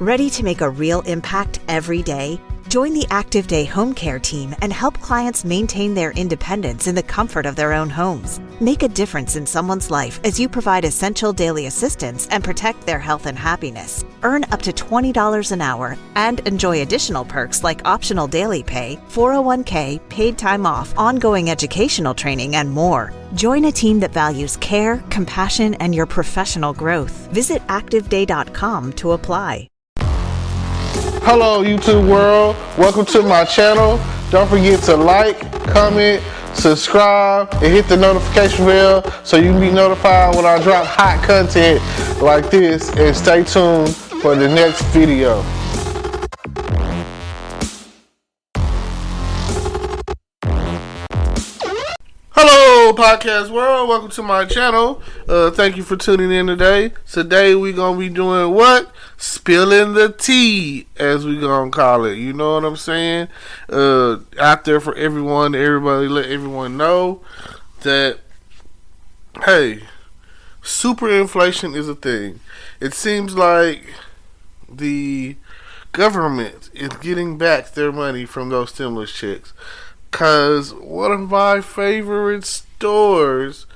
Ready to make a real impact every day? Join the Active Day Home Care team and help clients maintain their independence in the comfort of their own homes. Make a difference in someone's life as you provide essential daily assistance and protect their health and happiness. Earn up to $20 an hour and enjoy additional perks like optional daily pay, 401k, paid time off, ongoing educational training, and more. Join a team that values care, compassion, and your professional growth. Visit activeday.com to apply. Hello YouTube world, welcome to my channel. Don't forget to like, comment, subscribe, and hit the notification bell so you can be notified when I drop hot content like this, and stay tuned for the next video. Hello podcast world, welcome to my channel. Thank you for tuning in today. Today we gonna be doing what? Spilling the tea, as we gonna call it. You know what I'm saying? Out there for everyone, everybody, let everyone know that, hey, super inflation is a thing. It seems like the government is getting back their money from those stimulus checks. Cause one of my favorite stores,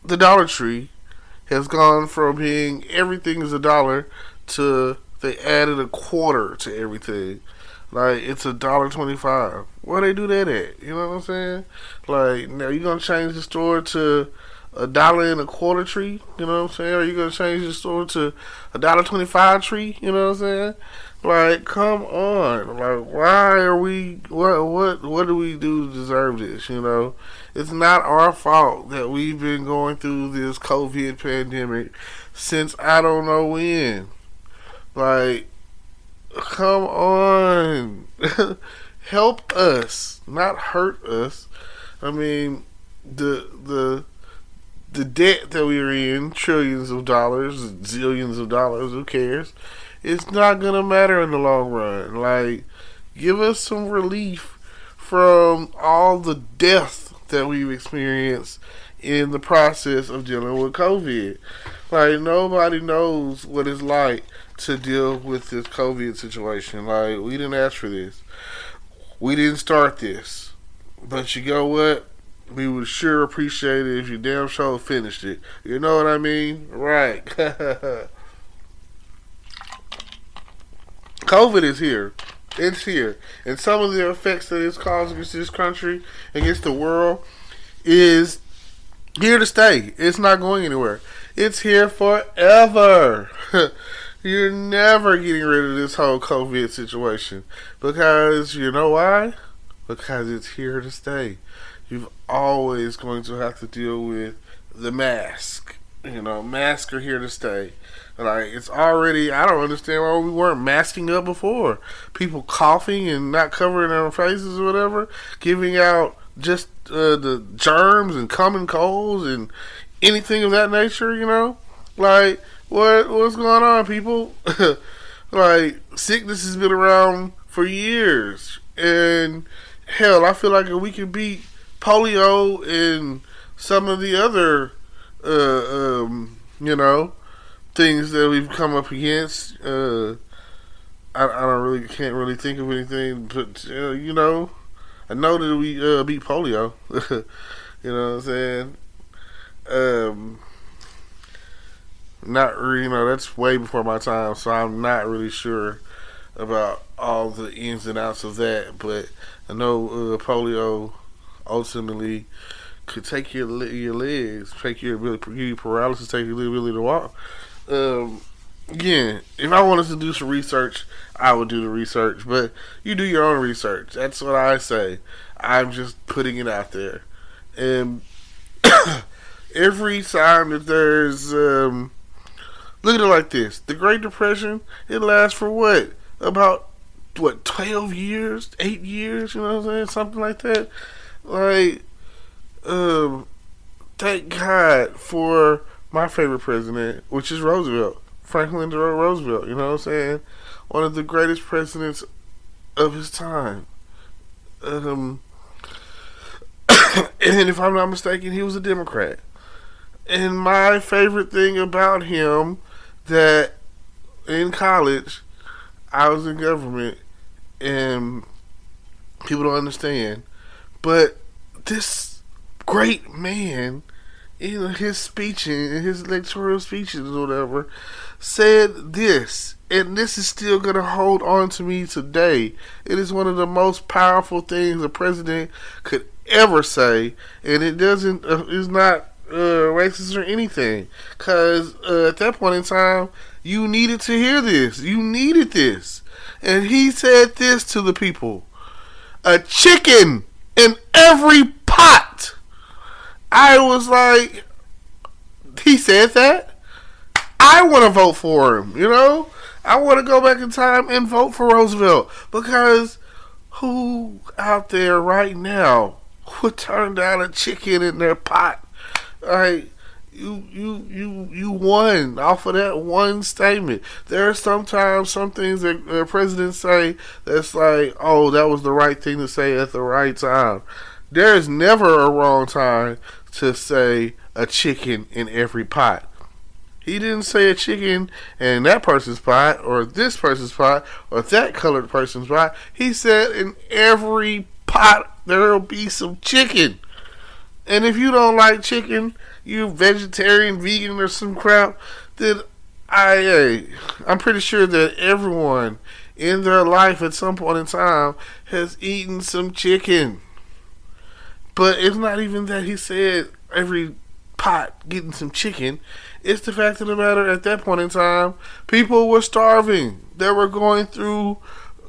the Dollar Tree, has gone from being everything is $1 to they added a quarter to everything. Like it's $1.25. Where they do that at? You know what I'm saying? Like now you gonna change the store to $1.25 tree? You know what I'm saying? Or you gonna change the store to $1.25 tree? You know what I'm saying? Like, come on. Like, why are we, what do we do to deserve this, you know? It's not our fault that we've been going through this COVID pandemic since I don't know when. Like, come on. Help us, not hurt us. I mean, the debt that we're in, trillions of dollars, zillions of dollars, who cares? It's not going to matter in the long run. Like, give us some relief from all the death that we've experienced in the process of dealing with COVID. Like, nobody knows what it's like to deal with this COVID situation. Like, we didn't ask for this. We didn't start this. But you know what? We would sure appreciate it if you damn sure finished it. You know what I mean? Right. COVID is here. It's here. And some of the effects that it's causing against this country, against the world, is here to stay. It's not going anywhere. It's here forever. You're never getting rid of this whole COVID situation. Because, you know why? Because it's here to stay. You're always going to have to deal with the mask. You know, masks are here to stay. Like, it's already, I don't understand why we weren't masking up before. People coughing and not covering their faces or whatever, giving out just the germs and common colds and anything of that nature, you know? Like, what's going on, people? Like, sickness has been around for years. And, hell, I feel like if we could beat polio and some of the other, you know, things that we've come up against, I can't really think of anything, but you know, I know that we beat polio. You know what I'm saying? Not really, you know, that's way before my time, so I'm not really sure about all the ins and outs of that. But I know polio ultimately could take your legs, take your ability, give you paralysis, take your ability to walk. Again, if I wanted to do some research, I would do the research, but you do your own research. That's what I say. I'm just putting it out there. And every time that there's, look at it like this. The Great Depression, it lasts for what? About, 12 years? 8 years? You know what I'm saying? Something like that. Like, thank God for my favorite president, which is Roosevelt, Franklin D. Roosevelt, you know what I'm saying? One of the greatest presidents of his time. And if I'm not mistaken, he was a Democrat. And my favorite thing about him, that in college, I was in government, and people don't understand. But this great man, in his speech, in his electoral speeches or whatever, said this, and this is still going to hold on to me today. It is one of the most powerful things a president could ever say, and it doesn't, it's not racist or anything, because at that point in time, you needed to hear this. You needed this. And he said this to the people: a chicken in every pot. I was like, he said that? I want to vote for him, you know? I want to go back in time and vote for Roosevelt, because who out there right now would turn down a chicken in their pot? Like, you won off of that one statement. There are sometimes some things that presidents say that's like, oh, that was the right thing to say at the right time. There is never a wrong time to say a chicken in every pot. He didn't say a chicken in that person's pot, or this person's pot, or that colored person's pot. He said in every pot there'll be some chicken. And if you don't like chicken, you vegetarian, vegan, or some crap, then I'm pretty sure that everyone in their life at some point in time has eaten some chicken. But it's not even that he said every pot getting some chicken. It's the fact of the matter, at that point in time, people were starving. They were going through,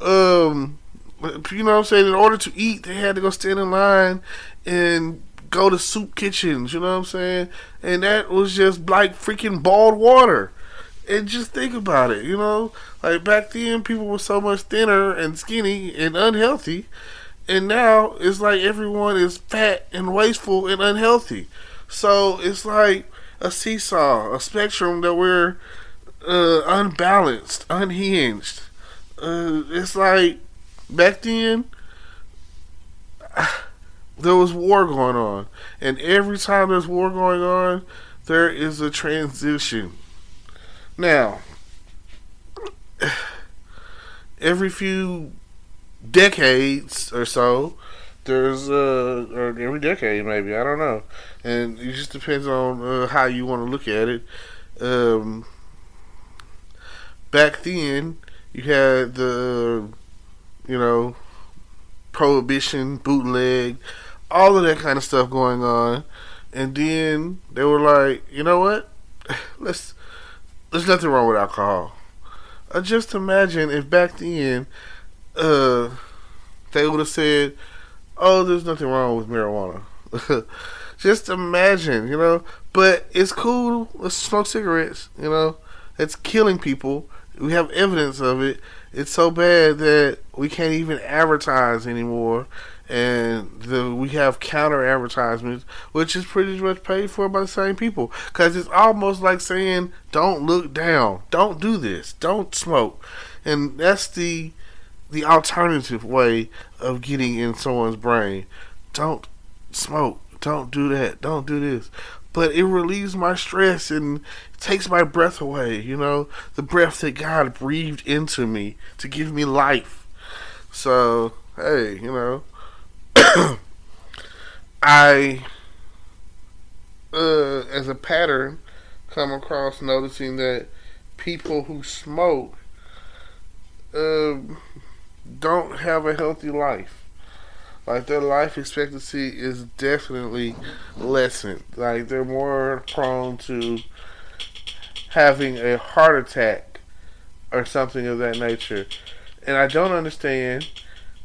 you know what I'm saying, in order to eat, they had to go stand in line and go to soup kitchens, you know what I'm saying? And that was just like freaking boiled water. And just think about it, you know? Like, back then, people were so much thinner and skinny and unhealthy. And now, it's like everyone is fat and wasteful and unhealthy. So, it's like a seesaw, a spectrum that we're unbalanced, unhinged. It's like, back then, there was war going on. And every time there's war going on, there is a transition. Now, every few decades or so, there's or every decade maybe, I don't know, and it just depends on how you want to look at it. Back then, you had the, you know, prohibition, bootleg, all of that kind of stuff going on, and then they were like, you know what? There's nothing wrong with alcohol. Just imagine if back then they would have said, oh, there's nothing wrong with marijuana. Just imagine, you know. But it's cool. Let's smoke cigarettes, you know. It's killing people. We have evidence of it. It's so bad that we can't even advertise anymore. And we have counter advertisements, which is pretty much paid for by the same people. Because it's almost like saying, don't look down. Don't do this. Don't smoke. And that's the alternative way of getting in someone's brain. Don't smoke. Don't do that. Don't do this. But it relieves my stress and takes my breath away. You know, the breath that God breathed into me to give me life. So, hey, you know. I, as a pattern, come across noticing that people who smoke don't have a healthy life. Like, their life expectancy is definitely lessened. Like, they're more prone to having a heart attack or something of that nature. And I don't understand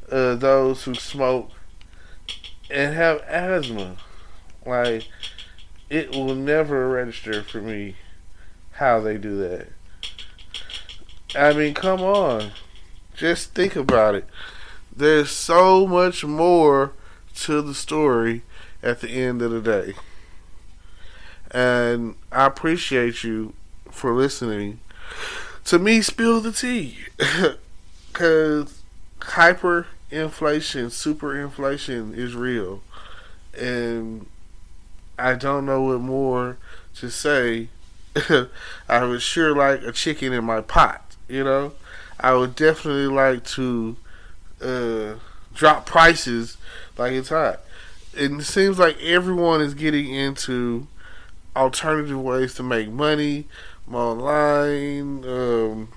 those who smoke and have asthma. Like, it will never register for me how they do that. I mean, come on. Just think about it. There's so much more to the story at the end of the day. And I appreciate you for listening to me spill the tea. Because hyperinflation, superinflation is real. And I don't know what more to say. I would sure like a chicken in my pot, you know? I would definitely like to drop prices like it's hot. And it seems like everyone is getting into alternative ways to make money online,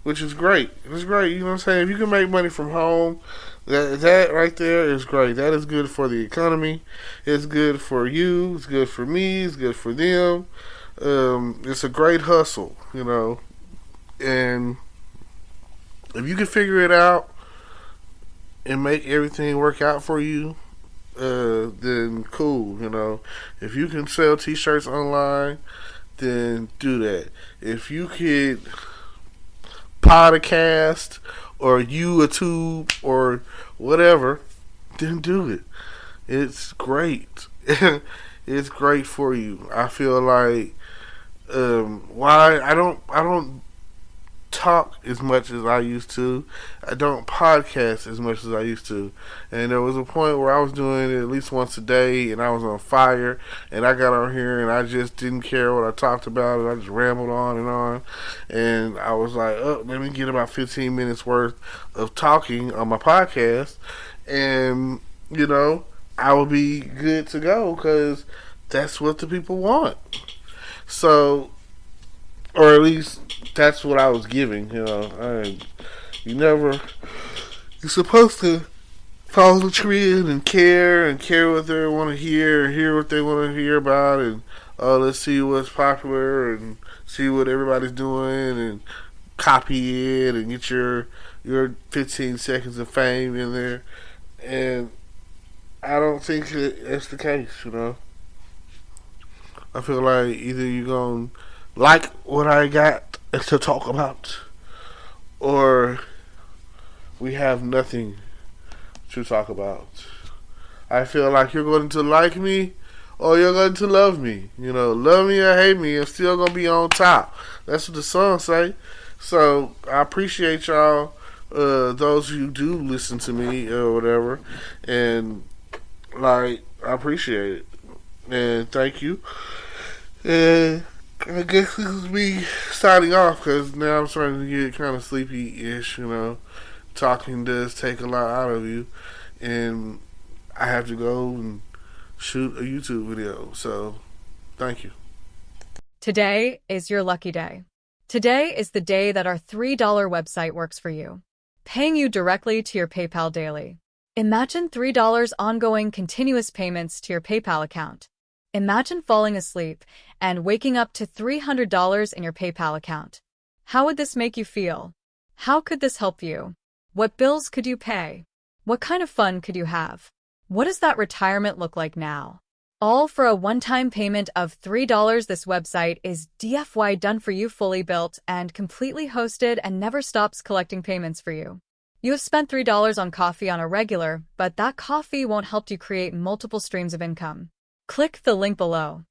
which is great. It's great, you know what I'm saying? If you can make money from home, that right there is great. That is good for the economy. It's good for you. It's good for me. It's good for them. It's a great hustle, and if you can figure it out and make everything work out for you, then cool. If you can sell t-shirts online, then do that. If you could podcast or YouTube or whatever, then do it. It's great. It's great for you. I feel like why I don't talk as much as I used to. I don't podcast as much as I used to. And there was a point where I was doing it at least once a day and I was on fire, and I got on here and I just didn't care what I talked about, and I just rambled on and on. And I was like, oh, let me get about 15 minutes worth of talking on my podcast, and I will be good to go, because that's what the people want. So, or at least that's what I was giving. You're supposed to follow the trend and care what they want to hear what they want to hear about, and let's see what's popular and see what everybody's doing and copy it and get your 15 seconds of fame in there. And I don't think that's the case. I feel like either you're going to like what I got to talk about, or we have nothing to talk about. I feel like you're going to like me, or you're going to love me. Love me or hate me, I'm still going to be on top. That's what the song say. So I appreciate y'all, those who do listen to me or whatever, and I appreciate it, and thank you. And I guess this is me signing off, because now I'm starting to get kind of sleepy-ish. Talking does take a lot out of you, and I have to go and shoot a YouTube video. So, thank you. Today is your lucky day. Today is the day that our $3 website works for you, paying you directly to your PayPal daily. Imagine $3 ongoing continuous payments to your PayPal account. Imagine falling asleep and waking up to $300 in your PayPal account. How would this make you feel? How could this help you? What bills could you pay? What kind of fun could you have? What does that retirement look like now? All for a one-time payment of $3. This website is DFY done for you, fully built and completely hosted, and never stops collecting payments for you. You have spent $3 on coffee on a regular, but that coffee won't help you create multiple streams of income. Click the link below.